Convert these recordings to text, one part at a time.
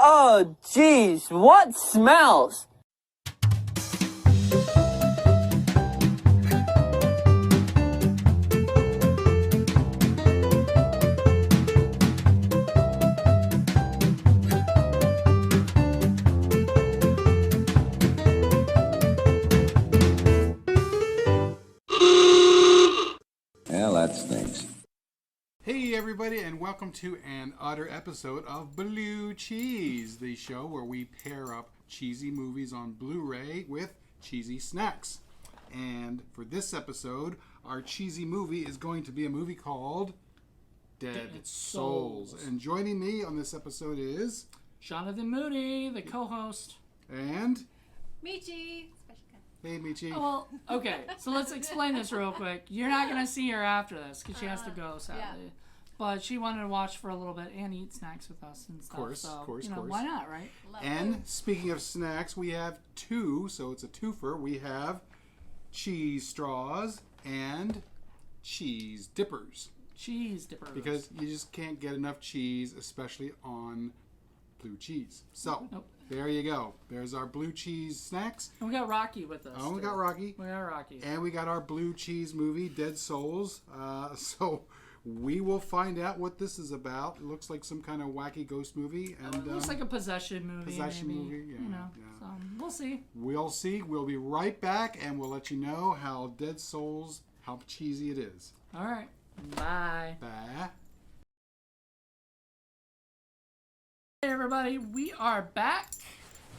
Oh, geez, what smells? Well, that stinks. Hey everybody, and welcome to another episode of Blue Cheese, the show where we pair up cheesy movies on Blu-ray with cheesy snacks. And for this episode, our cheesy movie is going to be a movie called Dead Souls. And joining me on this episode is Jonathan Moody, the co-host. And MeeChee. hey MeeChee. Well, okay, so let's explain this real quick. You're not going to see her after this because she has to go, sadly. Yeah. But she wanted to watch for a little bit and eat snacks with us and stuff. Of so, course. why not, right? And speaking of snacks, we have two, so it's a twofer. We have cheese straws and cheese dippers. Cheese dippers. Because you just can't get enough cheese, especially on blue cheese. So, There you go. There's our blue cheese snacks. And we got Rocky with us. Oh, we got Rocky. We got Rocky. And we got our blue cheese movie, Dead Souls. So we will find out what this is about. It looks like some kind of wacky ghost movie. And it looks like a possession movie. Possession maybe, movie, yeah. So we'll see. We'll see. We'll be right back, and we'll let you know how Dead Souls, how cheesy it is. All right. Bye. Bye. Hey everybody, we are back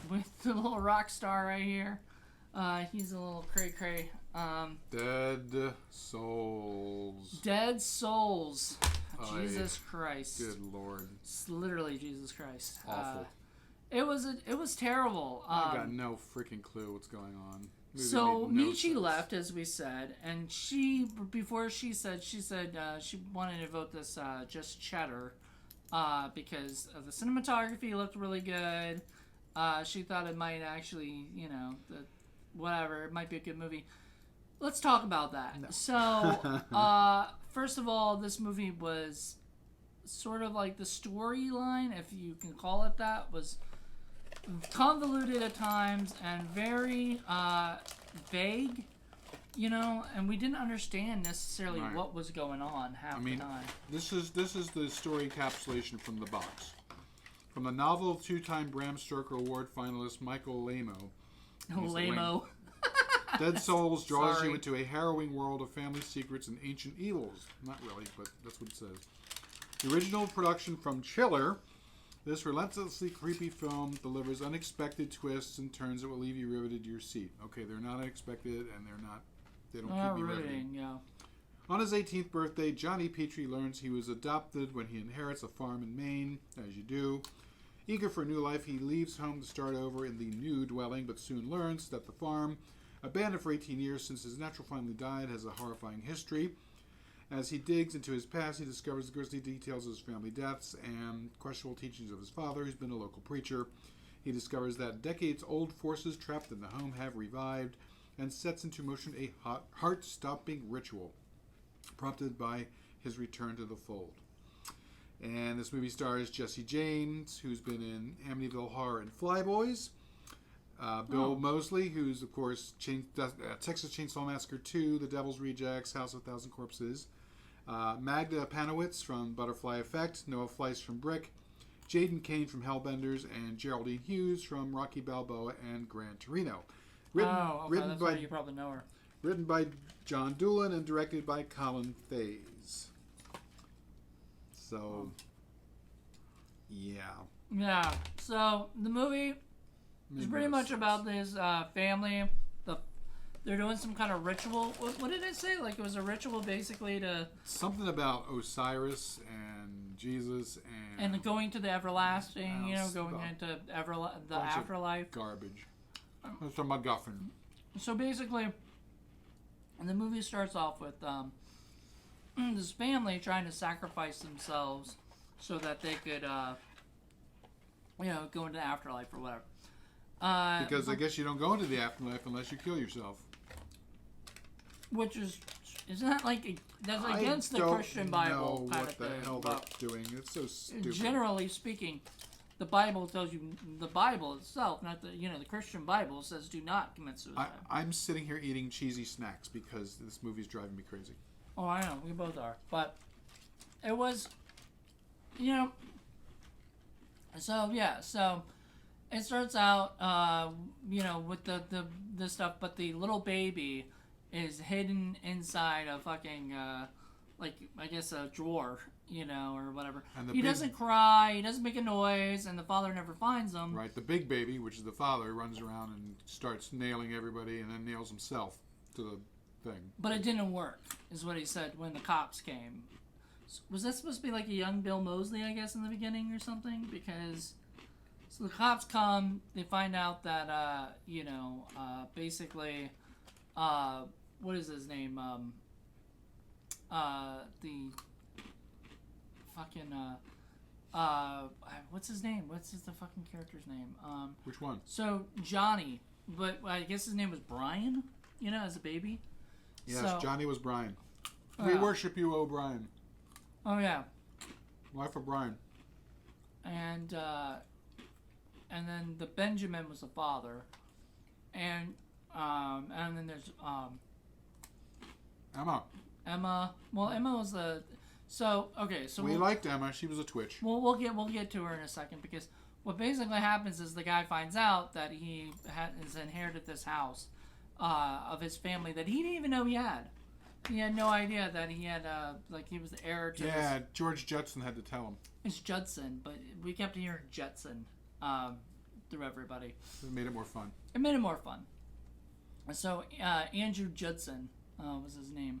with the little rock star right here. He's a little cray-cray. Dead Souls. Dead Souls. Aye. Jesus Christ. Good Lord. It's literally Jesus Christ. Awful. It was terrible. I got no freaking clue what's going on. Movie So made no MeeChee sense. left, as we said, and before she said she wanted to vote this just cheddar because of the cinematography looked really good. She thought it might actually, whatever, it might be a good movie. Let's talk about that. No. So, first of all, this movie was sort of like the storyline, if you can call it that, was convoluted at times and very vague, and we didn't understand necessarily what was going on half the time. This is the story encapsulation from the box. From the novel, two-time Bram Stoker Award finalist Michael Lamo. Lamo. Dead Souls draws you into a harrowing world of family secrets and ancient evils. Not really, but that's what it says. The original production from Chiller, this relentlessly creepy film delivers unexpected twists and turns that will leave you riveted to your seat. Okay, they're not unexpected, and they don't keep you riveted. Yeah. On his 18th birthday, Johnny Petrie learns he was adopted when he inherits a farm in Maine, as you do. Eager for a new life, he leaves home to start over in the new dwelling, but soon learns that the farm, abandoned for 18 years since his natural family died, has a horrifying history. As he digs into his past, he discovers the grisly details of his family deaths and questionable teachings of his father, who's been a local preacher. He discovers that decades-old forces trapped in the home have revived and sets into motion a heart-stopping ritual, prompted by his return to the fold. And this movie stars Jesse James, who's been in Amityville Horror and Flyboys. Bill Moseley, who's, of course, Texas Chainsaw Massacre 2, The Devil's Rejects, House of a Thousand Corpses. Magda Panowitz from Butterfly Effect. Noah Fleiss from Brick. Jaden Kane from Hellbenders. And Geraldine Hughes from Rocky Balboa and Gran Torino. That's why you probably know her. Written by John Doolan and directed by Colin Faze. So, yeah. Yeah. So the movie is pretty much about this family. They're doing some kind of ritual. What did it say? Like it was a ritual basically to something about Osiris and Jesus and going to the everlasting. Going into the afterlife. Garbage. That's a MacGuffin. So basically, the movie starts off with this family trying to sacrifice themselves so that they could, go into the afterlife or whatever. Because I guess you don't go into the afterlife unless you kill yourself. Which isn't that like that's against the Christian Bible kind of thing? I don't know what the hell they're doing. It's so stupid. Generally speaking, the Bible tells you, the Bible itself, not the the Christian Bible says do not commit suicide. I'm sitting here eating cheesy snacks because this movie's driving me crazy. Oh, I know, we both are, but it was, so yeah, so it starts out, with the stuff, but the little baby is hidden inside a fucking, I guess a drawer, or whatever. And he doesn't cry, he doesn't make a noise, and the father never finds him. Right, the big baby, which is the father, runs around and starts nailing everybody and then nails himself to the thing. But it didn't work, is what he said when the cops came. Was that supposed to be like a young Bill Moseley, I guess, in the beginning or something? Because, so the cops come, they find out that, basically, what is his name? The fucking, what's his name? What's the fucking character's name? Which one? So, Johnny, but I guess his name was Brian, as a baby. Yes, so, Johnny was Brian. We worship you, O'Brien. Oh, yeah. Life of Brian. And then the Benjamin was the father. And then there's, Emma. Well, Emma was the... So, okay, so... We liked Emma. She was a twitch. We'll get to her in a second, because what basically happens is the guy finds out that he has inherited this house of his family that he didn't even know he had. He had no idea that he had, he was the heir to Yeah, George Judson had to tell him. It's Judson, but we kept hearing Jetson through everybody. It made it more fun. It made it more fun. So, Andrew Judson was his name.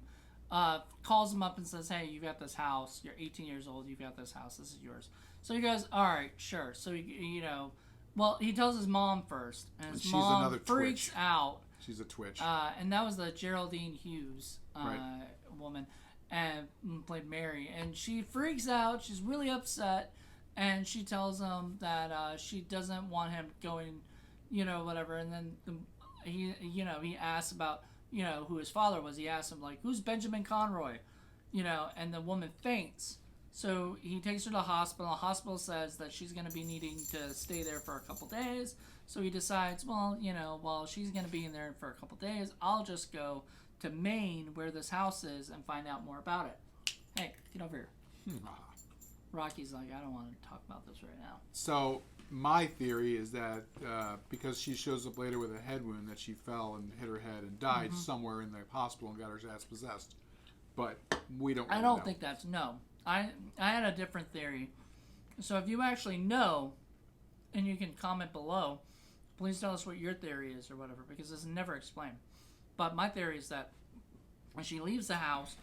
Calls him up and says, hey, you got this house. You're 18 years old. You got this house. This is yours. So he goes, all right, sure. So, well, he tells his mom first. And his mom freaks out. She's a twitch. And that was the Geraldine Hughes right. woman, and played Mary. And she freaks out. She's really upset. And she tells him that she doesn't want him going, whatever. And then he asks about, who his father was. He asks him, who's Benjamin Conroy? And the woman faints. So he takes her to the hospital. The hospital says that she's going to be needing to stay there for a couple days. So he decides, well, while she's going to be in there for a couple days, I'll just go to Maine, where this house is, and find out more about it. Hey, get over here. Rocky's like, I don't want to talk about this right now. So my theory is that because she shows up later with a head wound, that she fell and hit her head and died somewhere in the hospital and got her ass possessed. But we don't really know. I don't think that's... No. I had a different theory. So if you actually know, and you can comment below, please tell us what your theory is or whatever, because this is never explained. But my theory is that when she leaves the house,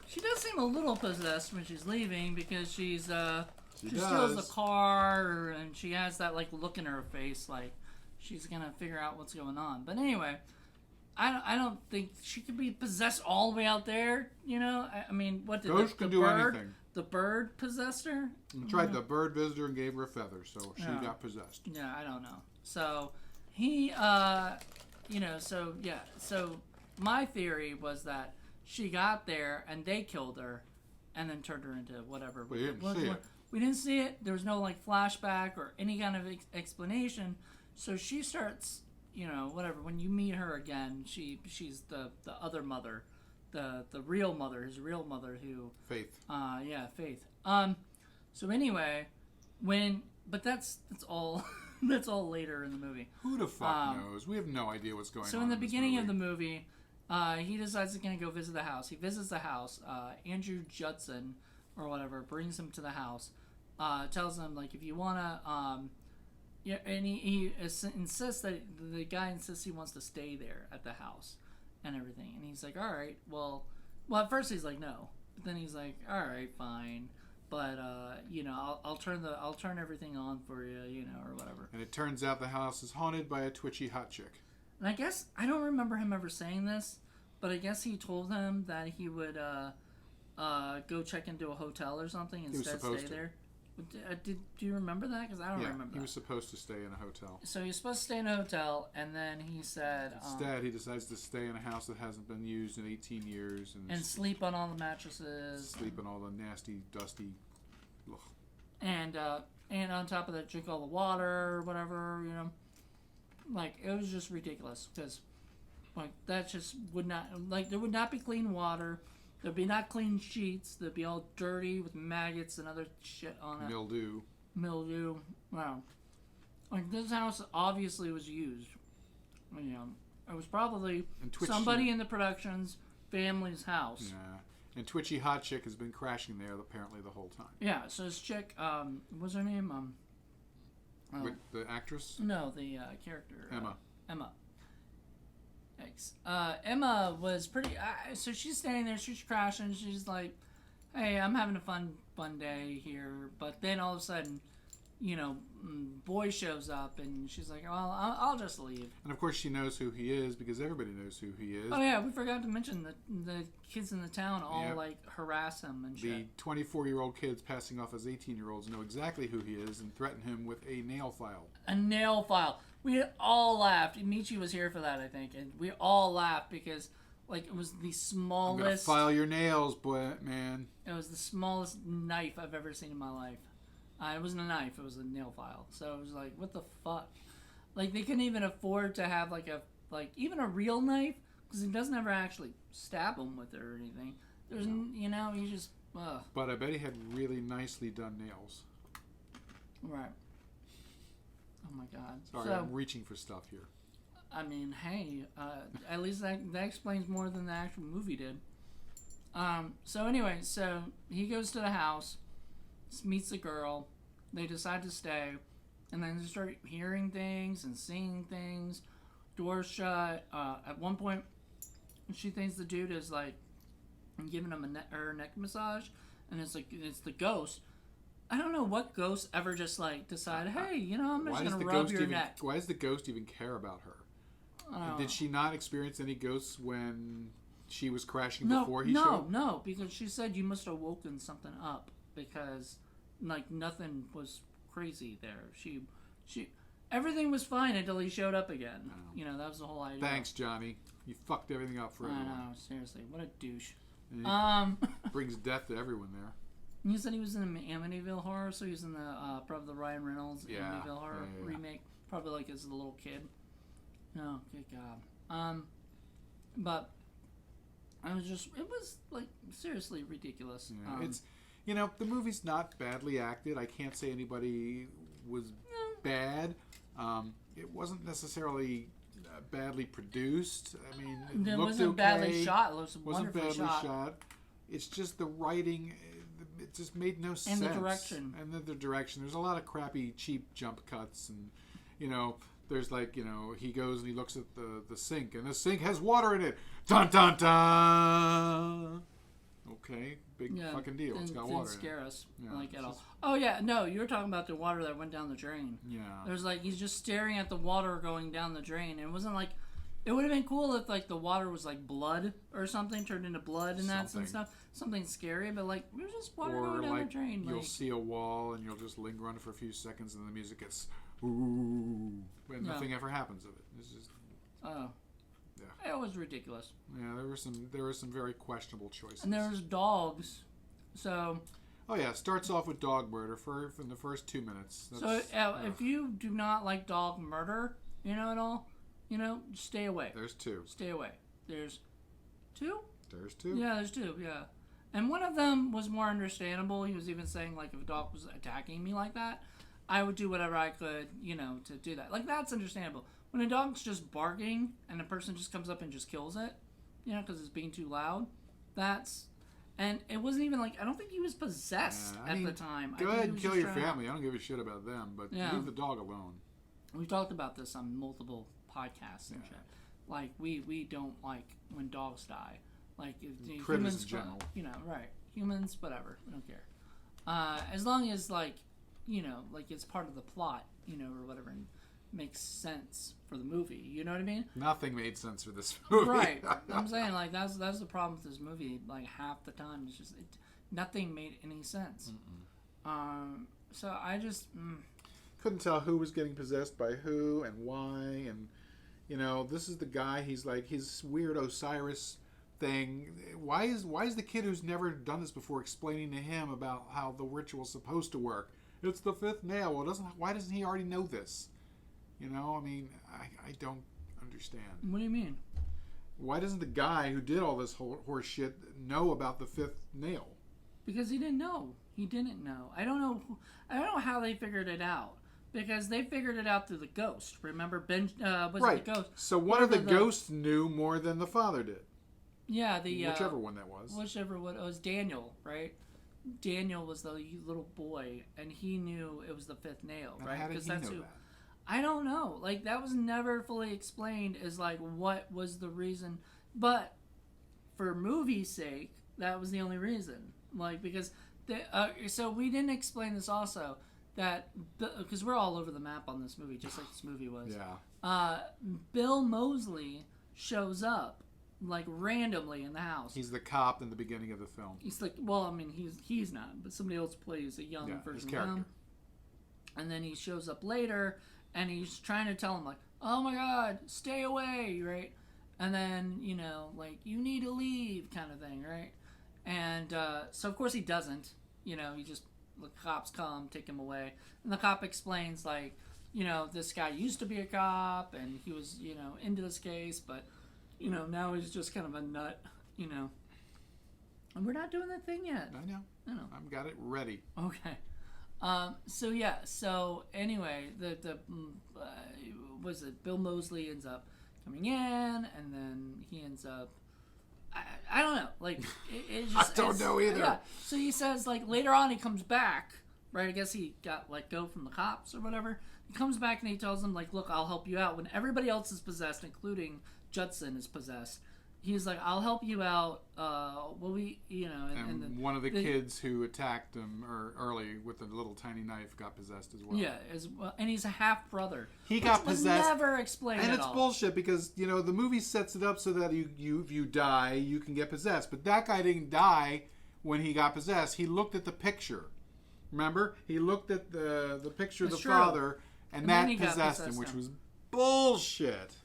she does seem a little possessed when she's leaving, because she steals the car, and she has that look in her face like she's gonna figure out what's going on. But anyway, I don't think she could be possessed all the way out there. I mean, what did Ghosts can do anything. The bird possessed her? That's right, the bird visited her and gave her a feather, so she got possessed. Yeah, I don't know. So, he, so my theory was that she got there and they killed her and then turned her into whatever. We didn't see it. We didn't see it. There was no, flashback or any kind of explanation. So she starts, whatever. When you meet her again, she's the other mother. The real mother, his real mother, who... Faith. Faith. So anyway, but that's all... that's all later in the movie. Who the fuck knows? We have no idea what's going on. So in the beginning of the movie, he decides he's going to go visit the house. He visits the house. Andrew Judson, or whatever, brings him to the house. Tells him, if you want to... and he insists that... The guy insists he wants to stay there at the house. And everything, and he's like, all right, well, at first he's like, no, but then he's like, all right, fine, but I'll turn everything on for you, or whatever. And it turns out the house is haunted by a twitchy hot chick. And I guess I don't remember him ever saying this, but I guess he told them that he would go check into a hotel or something instead stay there. Do you remember that? Because I don't remember that. He was supposed to stay in a hotel. So he was supposed to stay in a hotel, and then he said... Instead, he decides to stay in a house that hasn't been used in 18 years. And sleep on all the mattresses. Sleep on all the nasty, dusty... Ugh. And and on top of that, drink all the water or whatever, you know. Like, it was just ridiculous, because, like, that just would not, like, there would not be clean water, there'd be not clean sheets, they'd be all dirty with maggots and other shit on it. Mildew. Wow. Like, this house obviously was used. You know, it was probably somebody in the production's family's house. Yeah. And Twitchy Hot Chick has been crashing there apparently the whole time. Yeah, so this chick, what's her name? The actress? No, the character. Emma. Emma. Thanks. Emma was pretty... so she's standing there, she's crashing, she's like, hey, I'm having a fun day here. But then all of a sudden, you know, boy shows up, and she's like, well, I'll just leave. And of course she knows who he is, because everybody knows who he is. Oh yeah, we forgot to mention that the kids in the town all like harass him and shit. The 24-year-old kids passing off as 18-year-olds know exactly who he is and threaten him with a nail file. A nail file. We all laughed. MeeChee was here for that, I think, and we all laughed because, like, it was the smallest... I'm gonna file your nails, boy, man. It was the smallest knife I've ever seen in my life. It wasn't a knife, it was a nail file. So it was like, what the fuck? Like, they couldn't even afford to have, even a real knife, because he doesn't ever actually stab him with it or anything. There's, you know, he just, But I bet he had really nicely done nails. Right. Oh my god. Sorry, so, I'm reaching for stuff here. I mean, hey, at least that explains more than the actual movie did. So anyway, so he goes to the house, meets a girl, they decide to stay, and then they start hearing things and seeing things, doors shut. At one point, she thinks the dude is like giving him her neck massage, and it's the ghost. I don't know what ghost ever just like decided, hey, you know, I'm just gonna rub your neck. Why does the ghost even care about her? Did she not experience any ghosts when she was crashing before he showed? No, because she said you must have woken something up, because like nothing was crazy there. She everything was fine until he showed up again. You know, that was the whole idea. Thanks, Johnny. You fucked everything up for everyone. I know, seriously, what a douche. Brings death to everyone there. You said he was in the Amityville Horror, so he was in the probably the Ryan Reynolds Amityville Horror remake, probably like as a little kid. Oh, good God. But it was like seriously ridiculous. Yeah, it's, you know, the movie's not badly acted. I can't say anybody was bad. It wasn't necessarily badly produced. I mean, it wasn't badly shot. It was wonderfully shot. It's just the writing. It just made no sense. And the direction. And the direction. There's a lot of crappy, cheap jump cuts, and you know, there's like, you know, he goes and he looks at the sink, and the sink has water in it. Dun dun dun. Okay, big fucking deal. It's got water in it. Didn't scare us at all. Oh yeah, no, you were talking about the water that went down the drain. Yeah. There's like he's just staring at the water going down the drain, and it wasn't like. It would have been cool if like the water was like blood or something, turned into blood and that and stuff. Something scary, but like there's just water going down the drain. You'll see a wall and you'll just linger on it for a few seconds, and the music gets ooh, and nothing ever happens of it. It's just it was ridiculous. Yeah, there were some very questionable choices. And there was dogs, so. Oh yeah, it starts off with dog murder in the first 2 minutes. If you do not like dog murder, you know at all. You know, stay away. There's two. Stay away. There's two? There's two. Yeah, there's two, yeah. And one of them was more understandable. He was even saying, like, if a dog was attacking me like that, I would do whatever I could, you know, to do that. Like, that's understandable. When a dog's just barking and a person just comes up and just kills it, you know, because it's being too loud, that's... And it wasn't even like... I don't think he was possessed at the time. Go ahead and kill your family. I don't give a shit about them, but leave the dog alone. We've talked about this on multiple podcasts and shit. Like we don't like when dogs die. Like humans, in general. You know, right? Humans, whatever. We don't care. As long as like, you know, like it's part of the plot, you know, or whatever, and makes sense for the movie. You know what I mean? Nothing made sense for this movie. Right. I'm saying like that's the problem with this movie. Like half the time, it's just nothing made any sense. So I just. Couldn't tell who was getting possessed by who and why, and you know, this is the guy. He's like his weird Osiris thing. Why is the kid who's never done this before explaining to him about how the ritual's supposed to work, It's the fifth nail. Well, why doesn't he already know this? You know, I mean, I don't understand. What do you mean? Why doesn't the guy who did all this horse shit know about the fifth nail? Because he didn't know. He didn't know. I don't know how they figured it out. Because they figured it out through the ghost. Remember, Ben was right. it the ghost? So one of the ghosts knew more than the father did. Yeah, the whichever one that was. Whichever one. It was Daniel, right? Daniel was the little boy, and he knew it was the fifth nail, right? How did he know that? I don't know. Like, that was never fully explained as, like, what was the reason. But for movie's sake, that was the only reason. Like, because... so we didn't explain this also, that... Because we're all over the map on this movie, just like this movie was. Yeah. Bill Moseley shows up, like, randomly in the house. He's the cop in the beginning of the film. He's like... Well, I mean, he's not, but somebody else plays a young version of him. And then he shows up later... And he's trying to tell him, like, oh my God, stay away, right? And then, you know, like, you need to leave kind of thing, right? And so, of course, he doesn't. You know, the cops come, take him away. And the cop explains, like, you know, this guy used to be a cop, and he was, you know, into this case, but, you know, now he's just kind of a nut, you know. And we're not doing that thing yet. I know. I've got it ready. Okay. So anyway, was it Bill Moseley ends up coming in, and then he ends up, I don't know, like, it just... I don't know either. Yeah, so he says, like, later on he comes back, right, I guess he got let go from the cops or whatever, he comes back and he tells them, like, look, I'll help you out, when everybody else is possessed, including Judson is possessed. He's like, I'll help you out. And one of the kids who attacked him early with a little tiny knife got possessed as well. Yeah, as well, and he's a half brother. He got possessed. Never explained. And it's bullshit because the movie sets it up so that if you die, you can get possessed. But that guy didn't die when he got possessed. He looked at the picture. Remember, he looked at the picture of the father, and that possessed him, which was bullshit.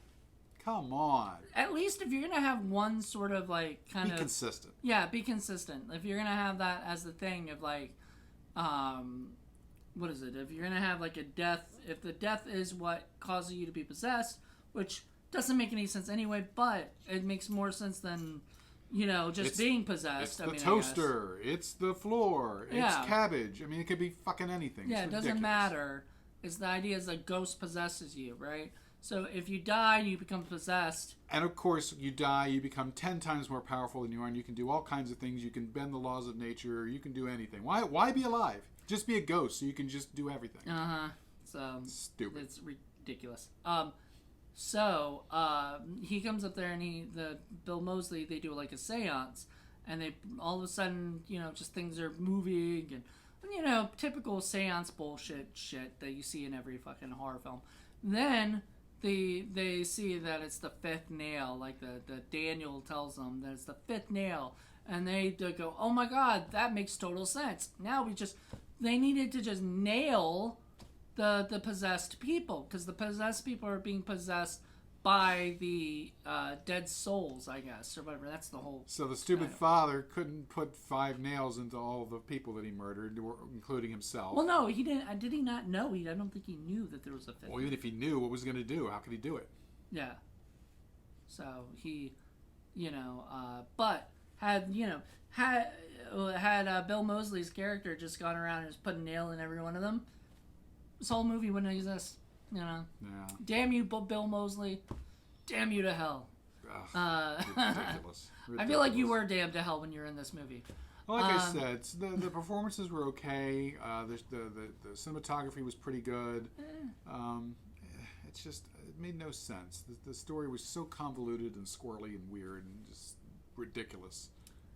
Come on. At least if you're going to have one sort of, like, kind of... Be consistent. Yeah, be consistent. If you're going to have that as the thing of, like, what is it? If you're going to have, like, a death... If the death is what causes you to be possessed, which doesn't make any sense anyway, but it makes more sense than, you know, just being possessed. It's the toaster. It's the floor. It's cabbage. I mean, it could be fucking anything. Yeah, it doesn't matter. It's the idea is a ghost possesses you, right? So if you die, you become possessed. And of course, you die, you become 10 times more powerful than you are, and you can do all kinds of things. You can bend the laws of nature. You can do anything. Why be alive? Just be a ghost, so you can just do everything. So stupid. It's ridiculous. He comes up there, and Bill Moseley, they do like a seance, and they all of a sudden, you know, just things are moving, and you know, typical seance bullshit shit that you see in every fucking horror film. Then they see that it's the fifth nail, like the Daniel tells them that it's the fifth nail, and they go, oh my God, that makes total sense. Now they needed to just nail the possessed people, because the possessed people are being possessed by the dead souls, I guess, or whatever. That's the whole... So the stupid father couldn't put 5 nails into all the people that he murdered, including himself. Well, no, he didn't. Did he not know? I don't think he knew that there was a fifth. Well, even if he knew, what was he going to do? How could he do it? Yeah. So he, you know, but had Bill Moseley's character just gone around and just put a nail in every one of them, this whole movie wouldn't exist. You know. Yeah. Damn you, Bill Moseley. Damn you to hell. Ridiculous. I feel like you were damned to hell when you were in this movie. Well, like I said, the performances were okay. The cinematography was pretty good. It's just, it made no sense. The story was so convoluted and squirrely and weird and just ridiculous.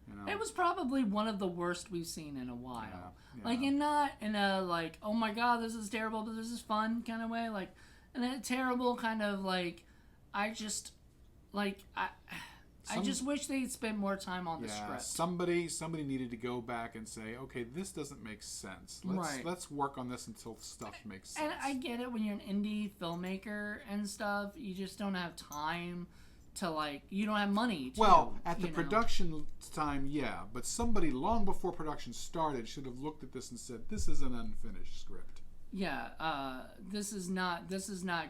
You know? It was probably one of the worst we've seen in a while. Yeah. Like, not in a, like, oh my God, this is terrible, but this is fun kind of way. Like, in a terrible kind of, like, I just wish they'd spent more time on the script. Somebody needed to go back and say, okay, this doesn't make sense. Let's work on this until stuff makes sense. And I get it, when you're an indie filmmaker and stuff, you just don't have time to like, you don't have money to, well, at the you know. production time, yeah, but somebody long before production started should have looked at this and said, this is an unfinished script. Yeah, this is not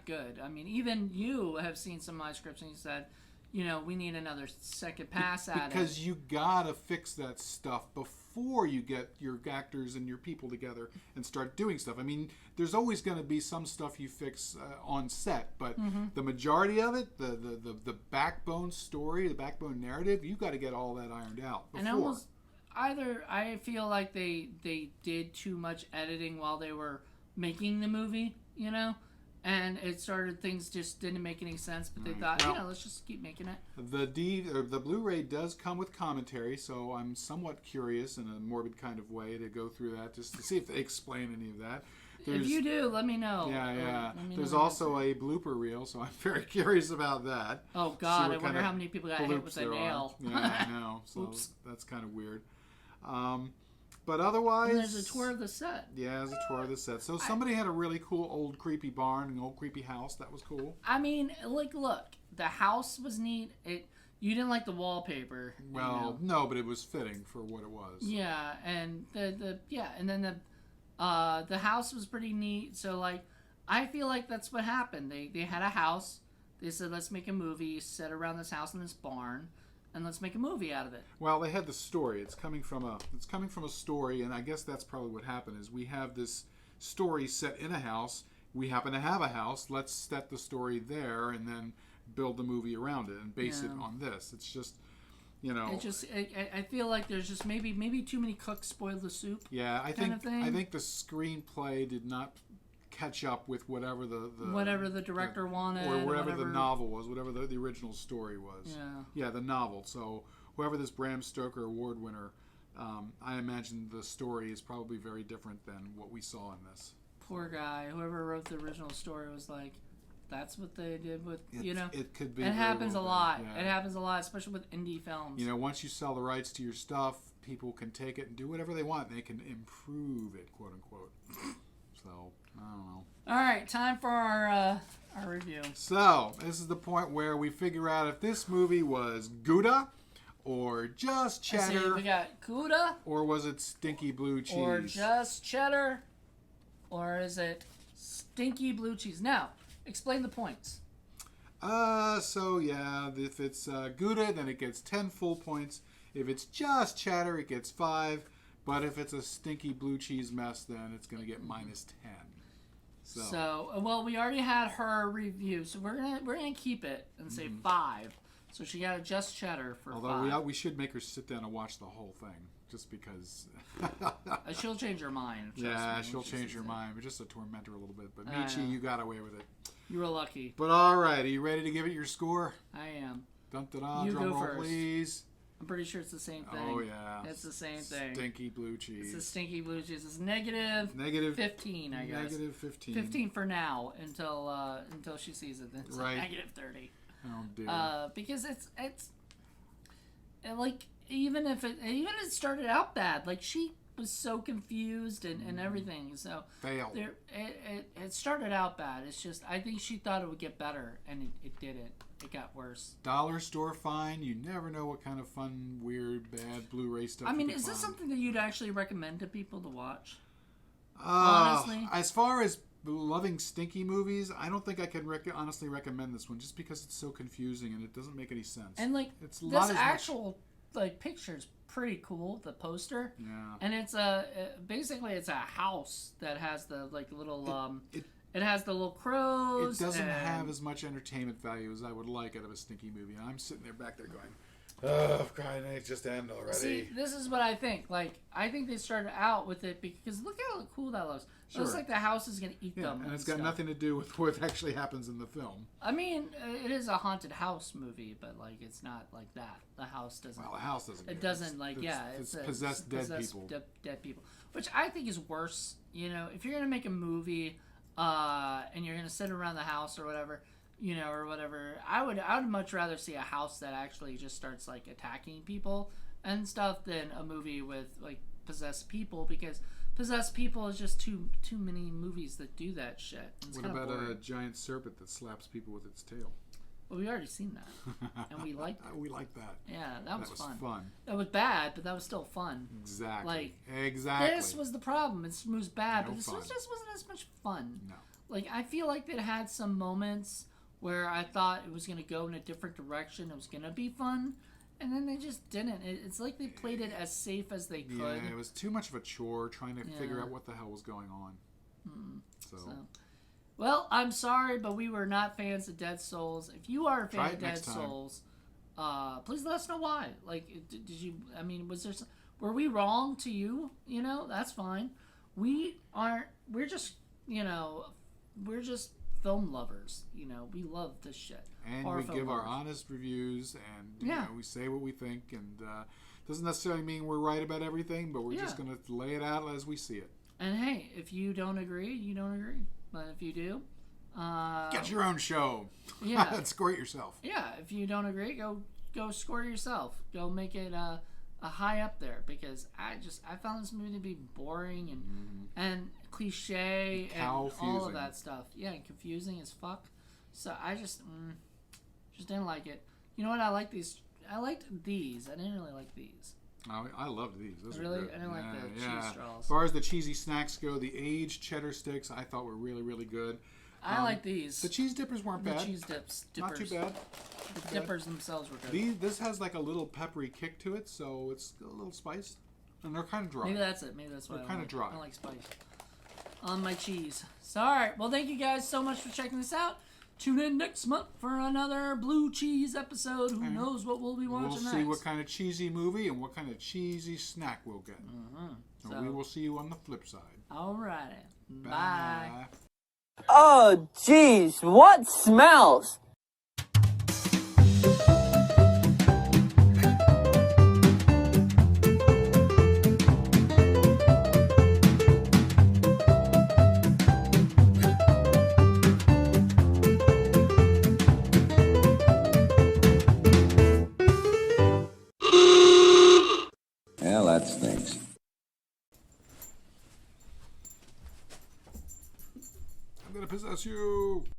good. I mean, even you have seen some of my scripts and you said, you know, we need another second pass at it. Because you gotta fix that stuff before you get your actors and your people together and start doing stuff. I mean, there's always going to be some stuff you fix on set, but the majority of it, the backbone story, the backbone narrative, you got to get all that ironed out before. And almost either I feel like they did too much editing while they were making the movie, you know, and it started, things just didn't make any sense, but they thought, Well, you know, let's just keep making it. The Blu-ray does come with commentary, so I'm somewhat curious in a morbid kind of way to go through that just to see if they explain any of that. If you do, let me know. Yeah. Let me There's know. also a blooper reel, so I'm very curious about that. Oh See God, what I wonder kind how of many people got hit with a bloops there nail. are. Yeah, I know. So Oops. that's kind of weird. But otherwise, And there's a tour of the set. Yeah, there's a tour of the set. So somebody had a really cool old creepy barn, an old creepy house. That was cool. I mean, like, look, the house was neat. You didn't like the wallpaper. Well, no, but it was fitting for what it was. Yeah, and and then the house was pretty neat. So like, I feel like that's what happened. They had a house. They said, let's make a movie set around this house and this barn, and let's make a movie out of it. Well, they had the story. It's coming from a story, and I guess that's probably what happened. Is we have this story set in a house. We happen to have a house. Let's set the story there, and then build the movie around it and base it on this. It's just, you know. I feel like there's just maybe too many cooks spoiled the soup. Yeah, I kind of thing. think the screenplay did not catch up with whatever the director wanted, or whatever the novel was, whatever the original story was. Yeah, the novel. So whoever this Bram Stoker Award winner, I imagine the story is probably very different than what we saw in this. Poor guy. Whoever wrote the original story was like, that's what they did with, you know. It could be. It happens a lot. Yeah. It happens a lot, especially with indie films. You know, once you sell the rights to your stuff, people can take it and do whatever they want. They can improve it, quote unquote. So, I don't know. All right, time for our review. So, this is the point where we figure out if this movie was Gouda or just cheddar. We got Gouda, or was it stinky blue cheese? or just cheddar, or is it stinky blue cheese? Now, explain the points. So yeah, if it's Gouda, then it gets 10 full points. If it's just cheddar, it gets 5. But if it's a stinky blue cheese mess, then it's going to get minus 10. So, well, we already had her review, so we're gonna keep it and say 5. So she got a just cheddar for 5. Although we should make her sit down and watch the whole thing, just because. She'll change her mind. Yeah, she'll change her mind. We're just to torment her a little bit. But MeeChee, you got away with it. You were lucky. But all right, are you ready to give it your score? I am. Dun-da-da, You drum go roll, first. please. I'm pretty sure it's the same thing. Oh, yeah. It's the same thing. Stinky blue cheese. It's a stinky blue cheese. It's negative 15, I guess. Negative 15. 15 for now until she sees it. Then it's Right. negative 30. Oh, dear. Because it's like, even it started out bad. Like, she was so confused and everything. So Fail. it started out bad. It's just, I think she thought it would get better, and it didn't. It got worse. Dollar store find. You never know what kind of fun, weird, bad Blu-ray stuff. I mean, you can is this find. something that you'd actually recommend to people to watch? Honestly, as far as loving stinky movies, I don't think I can honestly recommend this one, just because it's so confusing and it doesn't make any sense. and like, it's this not as actual like picture's pretty cool. The poster. Yeah. And it's basically it's a house that has the like little It has the little It crows. doesn't and have as much entertainment value as I would like out of a stinky movie. And I'm sitting there back there going, oh, God, it just end already. See, this is what I think. Like, I think they started out with it because look how cool that looks. It looks like the house is going to eat them. And it's got nothing to do with what actually happens in the film. I mean, it is a haunted house movie, but like it's not like that. The house doesn't. Well, the house doesn't. It doesn't it's possessed dead people. Dead people, which I think is worse. You know, if you're gonna make a movie, and you're gonna sit around the house or whatever, you know, or whatever, I would much rather see a house that actually just starts like attacking people and stuff than a movie with like possessed people, because possessed people is just too many movies that do that shit. It's what about a giant serpent that slaps people with its tail? Well, we already seen that, and we liked it. We liked that. Yeah, that was fun. fun. That was bad, but that was still fun. Exactly. Like, exactly. this was the problem. It was bad, No but this fun. just wasn't as much fun. No. Like, I feel like it had some moments where I thought it was going to go in a different direction. It was going to be fun, and then they just didn't. It's like they played it as safe as they could. Yeah, it was too much of a chore trying to figure out what the hell was going on. So. Well, I'm sorry, but we were not fans of Dead Souls. If you are a fan Try of it Dead next time. Souls, please let us know why. Like, did you? I mean, was there? Were we wrong to you? You know, that's fine. We aren't. We're just. You know, we're just film lovers. You know, we love this shit. And Horror we film give our lovers. honest reviews, and you Yeah. know, we say what we think, and doesn't necessarily mean we're right about everything, but we're just Yeah. going to lay it out as we see it. And hey, if you don't agree, you don't agree. But if you do, Get your own show. Yeah. And score it yourself. yeah, if you don't agree, go score yourself. Go make it a high up there, because I found this movie to be boring and cliche and all Confusing. of that stuff. Yeah, and confusing as fuck. So I just didn't like it. You know what? I liked these. I liked these. I didn't really like these. I loved these. Those Really? were good. I didn't like the cheese straws. As far as the cheesy snacks go, the aged cheddar sticks I thought were really, really good. I like these. The cheese dippers weren't The bad. cheese dippers. Not too bad. The dippers themselves were good. This has like a little peppery kick to it, so it's a little spiced. And they're kind of dry. Maybe that's it. Maybe that's why They're I kinda like, dry. I don't like spice on my cheese. So, all right. Well, thank you guys so much for checking this out. Tune in next month for another blue cheese episode. Who knows what we'll be watching We'll next? see what kind of cheesy movie and what kind of cheesy snack we'll get. So So- we will see you on the flip side. All righty. Bye. Oh, jeez, what smells? Yeah, that stinks. I'm gonna possess you.